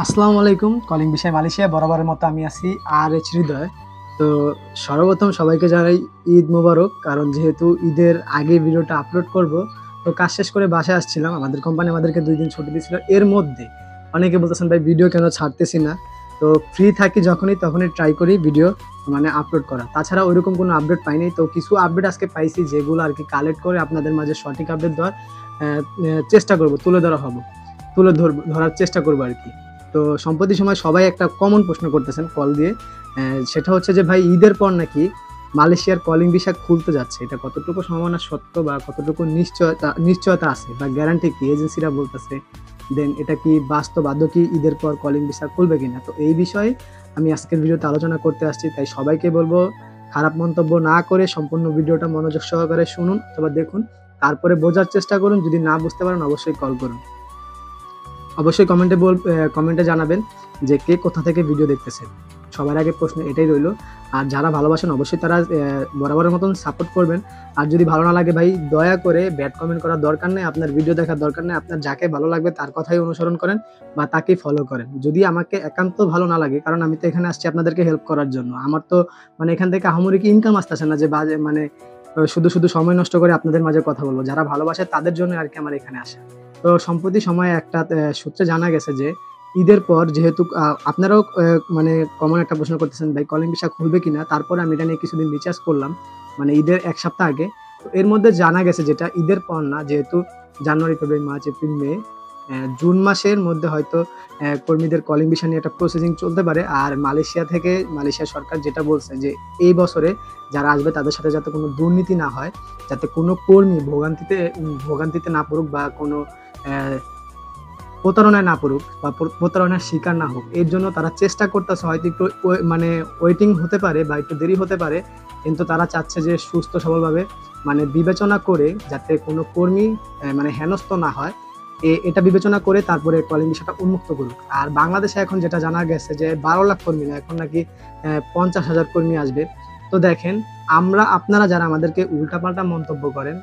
আসসালামু আলাইকুম। কলিং বিষয় মালয়েশিয়া বরাবরের মতো আমি আছি আর এইচ হৃদয়। তো সর্বপ্রথম সবাইকে জানাই ঈদ মোবারক। কারণ যেহেতু ঈদের আগে ভিডিওটা আপলোড করব, তো কাজ শেষ করে বাসায় আসছিলাম। আমাদের কোম্পানি আমাদেরকে ২ দিন ছুটি দিয়েছিল। এর মধ্যে অনেকে বলতেছেন ভাই ভিডিও কেন ছাড়তেছি না? তো ফ্রি থাকি যখনই তখনই ট্রাই করি ভিডিও আপলোড করা। তাছাড়া ওইরকম কোনো আপডেট পাইনি। তো কিছু আপডেট আজকে পাইছি যেগুলো আরকি কালেক্ট করে আপনাদের মাঝে সঠিক আপডেট দেওয়ার চেষ্টা করব, ধরার চেষ্টা করব আরকি। তো সম্প্রতি সময় সবাই একটা কমন প্রশ্ন করতেছেন কল দিয়ে। সেটা হচ্ছে যে ভাই ঈদের পর নাকি মালয়েশিয়ার কলিং ভিসা খুলতে যাচ্ছে। এটা কতটুকু সম্ভাবনা সত্য বা কতটুকু নিশ্চয়তা আছে বা গ্যারান্টি কি এজেন্সিরা বলতেছে? দেন এটা কি বাস্তব আদৌ কি ঈদের পর কলিং ভিসা খুলবে কিনা? তো এই বিষয়ে আমি আজকের ভিডিওতে আলোচনা করতে আসছি। তাই সবাইকে বলবো খারাপ মন্তব্য না করে সম্পূর্ণ ভিডিওটা মনোযোগ সহকারে শুনুন অথবা দেখুন। তারপরে বোঝার চেষ্টা করুন। যদি না বুঝতে পারেন অবশ্যই কল করুন। অবশ্যই কমেন্টে জানাবেন যে কে কোথা থেকে ভিডিও দেখতেছেন। সবার আগে প্রশ্ন এটাই রইলো। আর যারা ভালোবাসেন অবশ্যই তারা বরাবরের মতন সাপোর্ট করবেন। আর যদি ভালো না লাগে ভাই দয়া করে ব্যাড কমেন্ট করার দরকার নেই, আপনার ভিডিও দেখার দরকার নেই। আপনার যাকে ভালো লাগবে তার কথাই অনুসরণ করেন বা তাকেই ফলো করেন। যদি আমাকে একান্ত ভালো না লাগে, কারণ আমি তো এখানে আসছি আপনাদেরকে হেল্প করার জন্য। আমার তো এখান থেকে আহামরি কি ইনকাম আসতেছে না যে বাজে শুধু সময় নষ্ট করে আপনাদের মাঝে কথা বলবো। যারা ভালোবাসে তাদের জন্য আরকি আমার এখানে আসা। তো সম্প্রতি সময়ে একটা সূত্রে জানা গেছে যে ঈদের পর যেহেতু আপনারাও কমন একটা প্রশ্ন করতেছেন ভাই কলিং ভিসা খুলবে কিনা? তারপরে আমি এটা নিয়ে কিছুদিন রিসার্চ করলাম। ঈদের ১ সপ্তাহ আগে। তো এর মধ্যে জানা গেছে যেটা ঈদের পর না, যেহেতু জানুয়ারি, ফেব্রুয়ারি, মার্চ, এপ্রিল, মে, জুন মাসের মধ্যে হয়তো কর্মীদের কলিং ভিসা নিয়ে একটা প্রসেসিং চলতে পারে। আর মালয়েশিয়া সরকার যেটা বলছে যে এই বছরে যারা আসবে তাদের সাথে যাতে কোনো দুর্নীতি না হয়, যাতে কোনো কর্মী ভোগান্তিতে না পড়ুক বা কোনো প্রতারণায় না পড়ুক বা প্রতারণার শিকার না হোক। এর জন্য তারা চেষ্টা করতেছে, হয়তো একটু ওয়েটিং হতে পারে বা একটু দেরি হতে পারে। কিন্তু তারা চাচ্ছে যে সুস্থ সবলভাবে বিবেচনা করে যাতে কোনো কর্মী হেনস্থ না হয়। এটা বিবেচনা করে তারপরে কলিং ভিসাটা উন্মুক্ত করুক। আর বাংলাদেশে এখন যেটা জানা গেছে যে ১২ লাখ কর্মী না, এখন নাকি ৫০,০০০ কর্মী আসবে। তো দেখেন, আপনারা যারা আমাদেরকে উল্টাপাল্টা মন্তব্য করেন,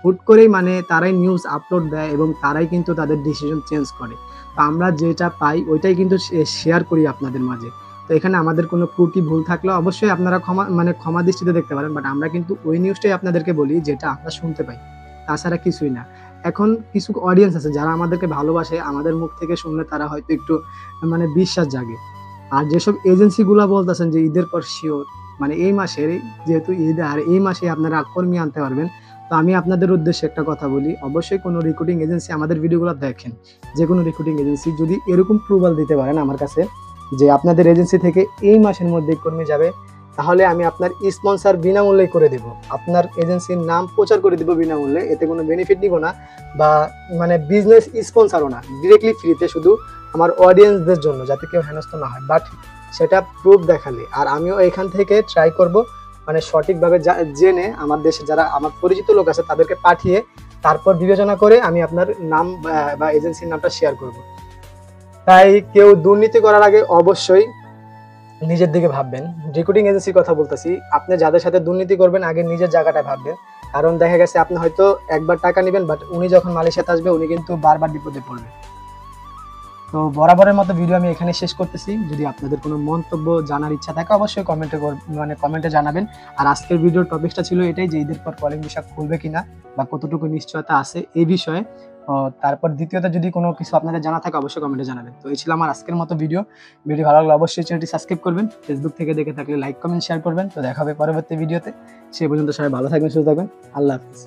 হুট করেই তারাই নিউজ আপলোড দেয় এবং তারাই কিন্তু তাদের ডিসিশন চেঞ্জ করে। তো আমরা যেটা পাই ওইটাই কিন্তু শেয়ার করি আপনাদের মাঝে। তো এখানে আমাদের কোনো ত্রুটি ভুল থাকলে অবশ্যই আপনারা ক্ষমা দৃষ্টিতে দেখতে পারেন। বাট আমরা কিন্তু ওই নিউজটাই আপনাদেরকে বলি যেটা আমরা শুনতে পাই। তাছাড়া কিছুই না। এখন কিছু অডিয়েন্স আছে যারা আমাদেরকে ভালোবাসে, আমাদের মুখ থেকে শুনলে তারা হয়তো একটু বিশ্বাস জাগে। আর যেসব এজেন্সিগুলা বলতেছেন যে ঈদের পর সিওর, এই মাসের, যেহেতু ঈদ আর এই মাসে আপনারা কর্মী আনতে পারবেন। তো আমি আপনাদের উদ্দেশ্যে একটা কথা বলি, অবশ্যই কোনো রিক্রুটিং এজেন্সি আমাদের ভিডিওগুলো দেখেন। যেকোনো রিক্রুটিং এজেন্সি যদি এরকম প্রুফাল দিতে পারেন আমার কাছে যে আপনাদের এজেন্সি থেকে এই মাসের মধ্যে কর্মী যাবে, তাহলে আমি আপনার স্পন্সর বিনামূল্যে করে দেব। আপনার এজেন্সির নাম প্রচার করে দিব বিনামূল্যে। এতে কোনো বেনিফিট নিব না বা বিজনেস স্পন্সরও না। ডিরেক্টলি ফ্রিতে, শুধু আমার অডিয়েন্সদের জন্য যাতে কেউ হেনস্থ না হয়। বাট সেটা প্রুফ দেখালে আর আমিও এখান থেকে ট্রাই করব সঠিকভাবে জেনে আমার দেশে যারা আমার পরিচিত লোক আছে তাদেরকে পাঠিয়ে তারপর বিবেচনা করে আমি আপনার নাম বা এজেন্সির নামটা শেয়ার করব। তাই কেউ দুর্নীতি করার আগে অবশ্যই নিজের দিকে ভাববেন। রিক্রুটিং এজেন্সির কথা বলতেছি, আপনি যাদের সাথে দুর্নীতি করবেন আগে নিজের জায়গাটা ভাববেন। কারণ দেখা গেছে আপনি হয়তো একবার টাকা নেবেন, বাট উনি যখন মালয়েশিয়াতে আসবে উনি কিন্তু বারবার বিপদে পড়বে। তো বরাবরের মতো ভিডিও আমি এখানে শেষ করতেছি। যদি আপনাদের কোনো মন্তব্য জানার ইচ্ছা থাকে অবশ্যই কমেন্টে জানাবেন। আর আজকের ভিডিওর টপিকটা ছিল এটাই যে ঈদের পর কলিং ভিসা খুলবে কিনা বা কতটুকু নিশ্চয়তা আছে এই বিষয়ে। তারপর দ্বিতীয়ত যদি কোনো কিছু আপনাদের জানা থাকে অবশ্যই কমেন্টে জানাবেন। তো এই ছিল আমার আজকের মতো ভিডিও ভালো লাগলে অবশ্যই চ্যানেলটি সাবস্ক্রাইব করবেন। ফেসবুক থেকে দেখে থাকলে লাইক, কমেন্ট, শেয়ার করবেন। তো দেখা হবে পরবর্তী ভিডিওতে। সে পর্যন্ত সবাই ভালো থাকবেন, সুস্থ থাকবেন। আল্লাহ হাফেজ।